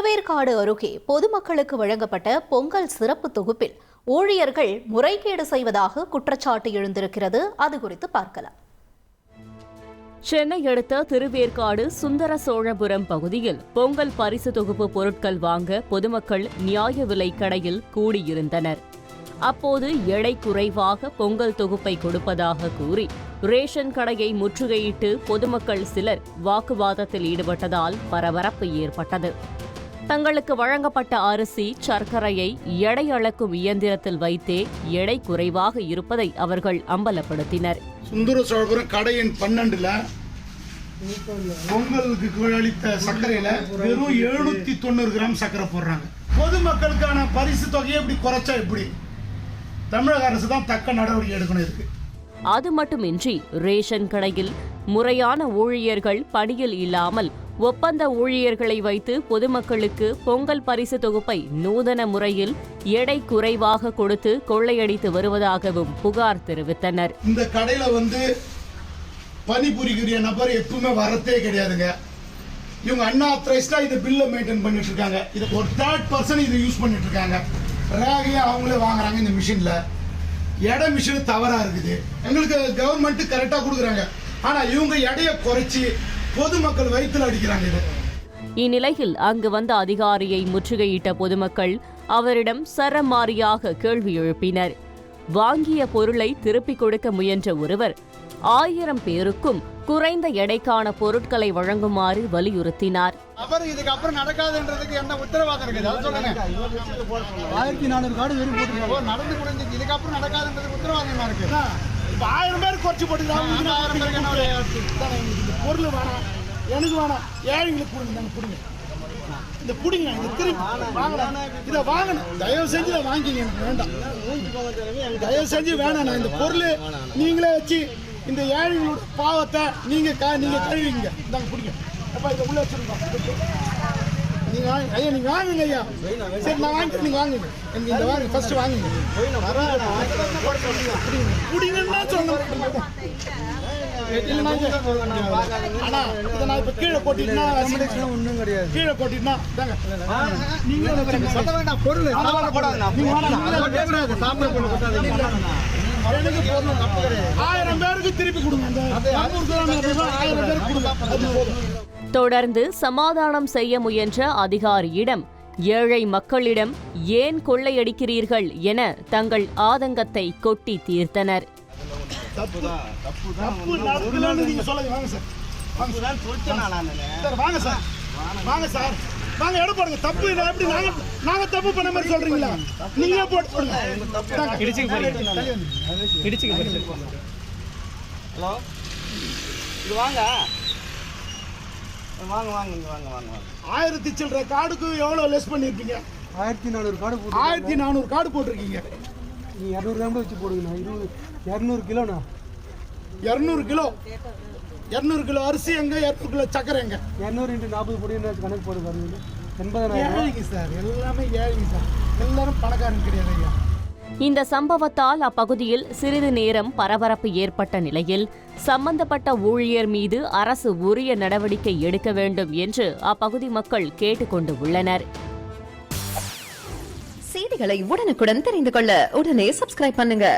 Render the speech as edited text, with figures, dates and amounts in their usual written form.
திருவேற்காடு அருகே பொதுமக்களுக்கு வழங்கப்பட்ட பொங்கல் சிறப்பு தொகுப்பில் ஊழியர்கள் முறைகேடு செய்வதாக குற்றச்சாட்டு எழுந்திருக்கிறது. அது குறித்து பார்க்கலாம். சென்னை அடுத்த திருவேற்காடு சுந்தர சோழபுரம் பகுதியில் பொங்கல் பரிசு தொகுப்பு பொருட்கள் வாங்க பொதுமக்கள் நியாய விலை கடையில் கூடியிருந்தனர். அப்போது எடை குறைவாக பொங்கல் தொகுப்பை கொடுப்பதாக கூறி ரேஷன் கடையை முற்றுகையிட்டு பொதுமக்கள் சிலர் வாக்குவாதத்தில் ஈடுபட்டதால் பரபரப்பு ஏற்பட்டது. தங்களுக்கு வழங்கப்பட்ட அரிசி, சர்க்கரையை எடை அளக்கும் இயந்திரத்தில் வைத்தே எடை குறைவாக இருப்பதை அவர்கள் அம்பலப்படுத்தினர். சுந்தர சோழபுரம் கடையின் 12ல் பொங்கலுக்கு அளித்த சர்க்கரையில வெறும் 790 கிராம் சர்க்கரை போடுறாங்க. பொதுமக்களுக்கான பரிசு தொகையை எப்படி குறைச்சா எப்படி? தமிழக அரசு தான் தக்க நடவடிக்கை எடுக்கணும் இருக்கு. அது மட்டுமின்றி ரேஷன் கடையில் முறையான ஊழியர்கள் பணியில் இல்லாமல் ஒப்பந்த ஊழியர்களை வைத்து பொதுமக்களுக்கு பொங்கல் பரிசு தொகுப்பை நூதன முறையில் எடை குறைவாக கொடுத்து கொள்ளையடித்து வருவதாகவும் புகார் தெரிவித்தனர். இந்த கடையில பணிபுரிகிற நபர் எப்பவுமே வரத்தே கிடையாதுங்க. இவங்க அன்ஆத்தரைஸ்டா இந்த பில்ல மெயின்டைன் பண்ணிட்டு இருக்காங்க. இது ஒரு 3rd பர்சன் இதை யூஸ் பண்ணிட்டு இருக்காங்க. ரேகையா அவங்களே வாங்குறாங்க. இந்த மிஷின்ல எடை மிஷின் தவறா இருக்குது. எங்களுக்கு கவர்மெண்ட் கரெக்டா கொடுக்குறாங்க. ஆனா இவங்க எடையை குறைச்சி பொதுமக்கள் வயிற்றுல அடிக்கிறாங்க. இது இந்நிலையில் அங்கு வந்த அதிகாரியை முற்றுகையிட்ட பொதுமக்கள் அவரிடம் சரமாரியாக கேள்வி எழுப்பினர். வாங்கிய பொருளை திருப்பிக் கொடுக்க முயன்ற ஒருவர் 1000 பேருக்கும் குறைந்த எடைக்கான பொருட்களை வழங்குமாறு வலியுறுத்தினார். இதுக்கு அப்புறம் நடக்காதுன்றதுக்கு என்ன உத்தரவாதம் இருக்குது? 1400 கார்டு வெறும் போட்டு நடந்து முடிஞ்சது. இதுக்கு அப்புறம் நடக்காதுன்றதுக்கு உத்தரவாதம் இருக்கு. 1000 பேர் குறைச்சு போட்டுக்கலாம். பொருள் வேணாம், எனக்கு வேணாம், ஏழைங்களுக்கு கொடுங்க. இந்த புடிங்க, இந்த திருப்பி வாங்கலாம். இதை வாங்கணும். தயவு செஞ்சு இதை வாங்கிங்க. எனக்கு வேண்டாம், தயவு செஞ்சு வேணாம். இந்த பொருள் நீங்களே வச்சு இந்த ஏழைகளோட பாவத்தை நீங்க கழுவிங்க. இந்தாங்க பிடிங்க. அப்பா இதை உள்ள வச்சிருக்கோம். நீங்க ஐயா, நீங்க வாங்குங்க ஐயா. சரி, நான் வாங்கிட்டு நீங்க வாங்குங்க. எனக்கு இந்த வாங்க, ஃபர்ஸ்ட் வாங்குங்க. பிடிங்கன்னா சொல்லணும். ஆனா இதை நான் இப்ப கீழே போட்டிட்டுனா ஒன்றும் கிடையாது. கீழே போட்டிட்டுனா நீங்க பொருள் 1000 பேருக்கு திருப்பி கொடுங்க. 1000 பேருக்கு கொடுங்க. தொடர்ந்து சமாதானம் செய்ய முயன்ற அதிகாரியிடம் ஏழை மக்களிடம் ஏன் கொள்ளையடிக்கிறீர்கள் என தங்கள் ஆதங்கத்தை கொட்டி தீர்த்தனர். நாங்க எடை போடுங்க. தப்பு எப்படி நாங்க தப்பு பண்ண மாதிரி சொல்றீங்களா? நீங்க போட்டு போடுங்க. ஹலோ, இது வாங்க வாங்க வாங்க வாங்க வாங்க. 1000 சில்லற கார்டுக்கு எவ்வளவு லெஸ் பண்ணிருப்பீங்க? 1400 கார்டு 1400 கார்டு போட்டிருக்கீங்க. நீ 200 கிராம் வச்சு போடுங்கண்ணா. 200 கிலோண்ணா. 200 கிலோ 200 கிலோ அரிசி எங்க? 200 கிலோ சக்கரை எங்க? 200 × 40 போடுங்க. கணக்கு போடு பாருங்க. 80,000 ஏழைங்க சார், எல்லாமே ஏழைங்க சார். எல்லாரும் பணக்காரன் கிடையாது ஐயா. இந்த சம்பவத்தால் அப்பகுதியில் சிறிது நேரம் பரபரப்பு ஏற்பட்ட நிலையில் சம்பந்தப்பட்ட ஊழியர் மீது அரசு உரிய நடவடிக்கை எடுக்க வேண்டும் என்று அப்பகுதி மக்கள் கேட்டுக்கொண்டு உள்ளனர். செய்திகளை உடனுக்குடன் தெரிந்து கொள்ள உடனே சப்ஸ்கிரைப் பண்ணுங்க.